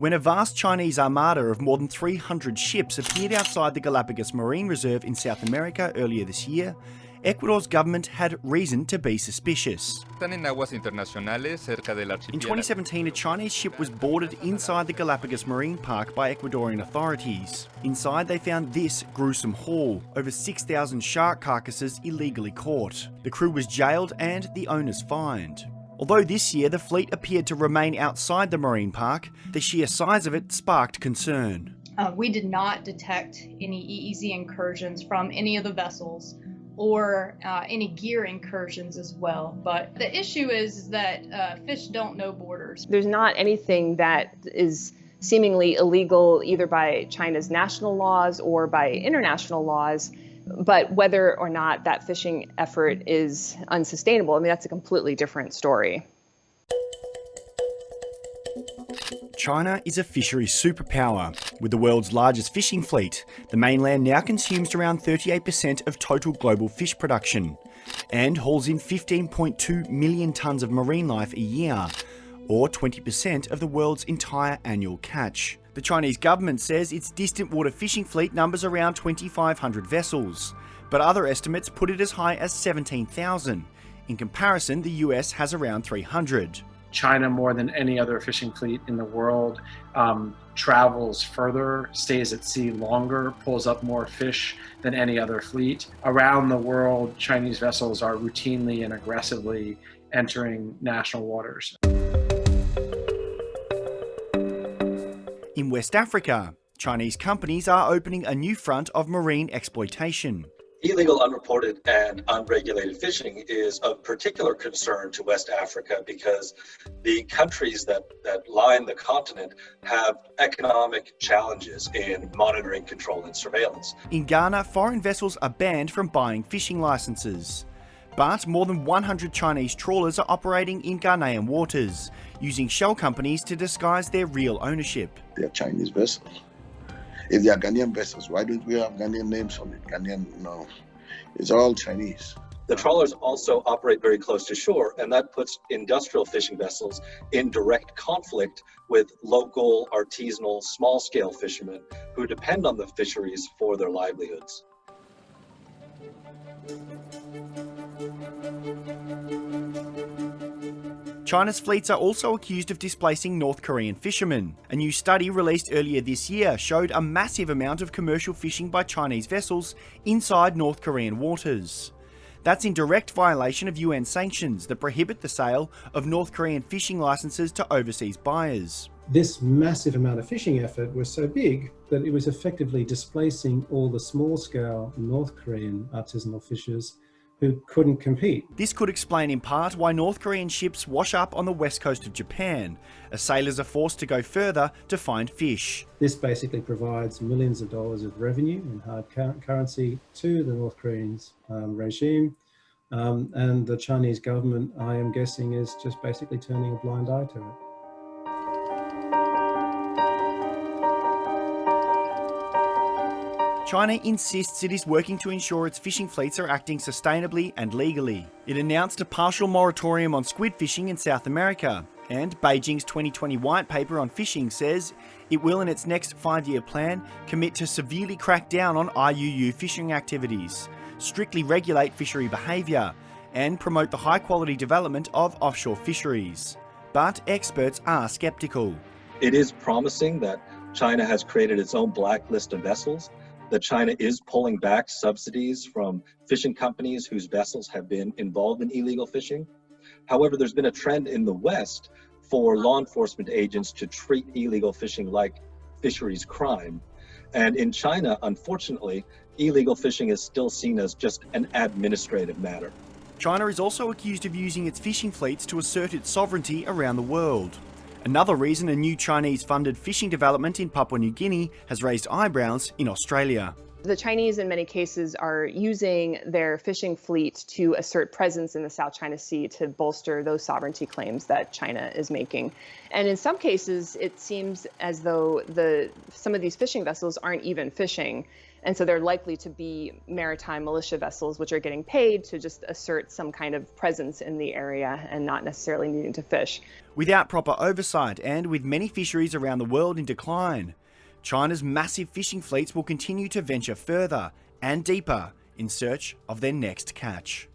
When a vast Chinese armada of more than 300 ships appeared outside the Galapagos Marine Reserve in South America earlier this year, Ecuador's government had reason to be suspicious. In 2017, a Chinese ship was boarded inside the Galapagos Marine Park by Ecuadorian authorities. Inside, they found this gruesome haul, over 6,000 shark carcasses illegally caught. The crew was jailed and the owners fined. Although this year the fleet appeared to remain outside the marine park, the sheer size of it sparked concern. We did not detect any EEZ incursions from any of the vessels or any gear incursions as well. But the issue is that fish don't know borders. There's not anything that is seemingly illegal either by China's national laws or by international laws, but whether or not that fishing effort is unsustainable, I mean, that's a completely different story. China is a fisheries superpower. With the world's largest fishing fleet, the mainland now consumes around 38% of total global fish production and hauls in 15.2 million tonnes of marine life a year, or 20% of the world's entire annual catch. The Chinese government says its distant water fishing fleet numbers around 2,500 vessels, but other estimates put it as high as 17,000. In comparison, the US has around 300. China, more than any other fishing fleet in the world, travels further, stays at sea longer, pulls up more fish than any other fleet. Around the world, Chinese vessels are routinely and aggressively entering national waters. In West Africa, Chinese companies are opening a new front of marine exploitation. Illegal, unreported, and unregulated fishing is of particular concern to West Africa because the countries that line the continent have economic challenges in monitoring, control, and surveillance. In Ghana, foreign vessels are banned from buying fishing licenses. But more than 100 Chinese trawlers are operating in Ghanaian waters, using shell companies to disguise their real ownership. They are Chinese vessels. If they are Ghanaian vessels, why don't we have Ghanaian names on it? Ghanaian, no. It's all Chinese. The trawlers also operate very close to shore, and that puts industrial fishing vessels in direct conflict with local, artisanal, small-scale fishermen who depend on the fisheries for their livelihoods. China's fleets are also accused of displacing North Korean fishermen. A new study released earlier this year showed a massive amount of commercial fishing by Chinese vessels inside North Korean waters. That's in direct violation of UN sanctions that prohibit the sale of North Korean fishing licenses to overseas buyers. This massive amount of fishing effort was so big that it was effectively displacing all the small-scale North Korean artisanal fishers who couldn't compete. This could explain in part why North Korean ships wash up on the west coast of Japan, as sailors are forced to go further to find fish. This basically provides millions of dollars of revenue in hard currency to the North Korean regime, and the Chinese government, I am guessing, is just basically turning a blind eye to it. China insists it is working to ensure its fishing fleets are acting sustainably and legally. It announced a partial moratorium on squid fishing in South America, and Beijing's 2020 white paper on fishing says it will, in its next 5-year plan, commit to severely crack down on IUU fishing activities, strictly regulate fishery behaviour, and promote the high-quality development of offshore fisheries. But experts are sceptical. It is promising that China has created its own blacklist of vessels, that China is pulling back subsidies from fishing companies whose vessels have been involved in illegal fishing. However, there's been a trend in the West for law enforcement agents to treat illegal fishing like fisheries crime. And in China, unfortunately, illegal fishing is still seen as just an administrative matter. China is also accused of using its fishing fleets to assert its sovereignty around the world. Another reason a new Chinese-funded fishing development in Papua New Guinea has raised eyebrows in Australia. The Chinese, in many cases, are using their fishing fleet to assert presence in the South China Sea to bolster those sovereignty claims that China is making. And in some cases, it seems as though some of these fishing vessels aren't even fishing. And so they're likely to be maritime militia vessels, which are getting paid to just assert some kind of presence in the area and not necessarily needing to fish. Without proper oversight and with many fisheries around the world in decline, China's massive fishing fleets will continue to venture further and deeper in search of their next catch.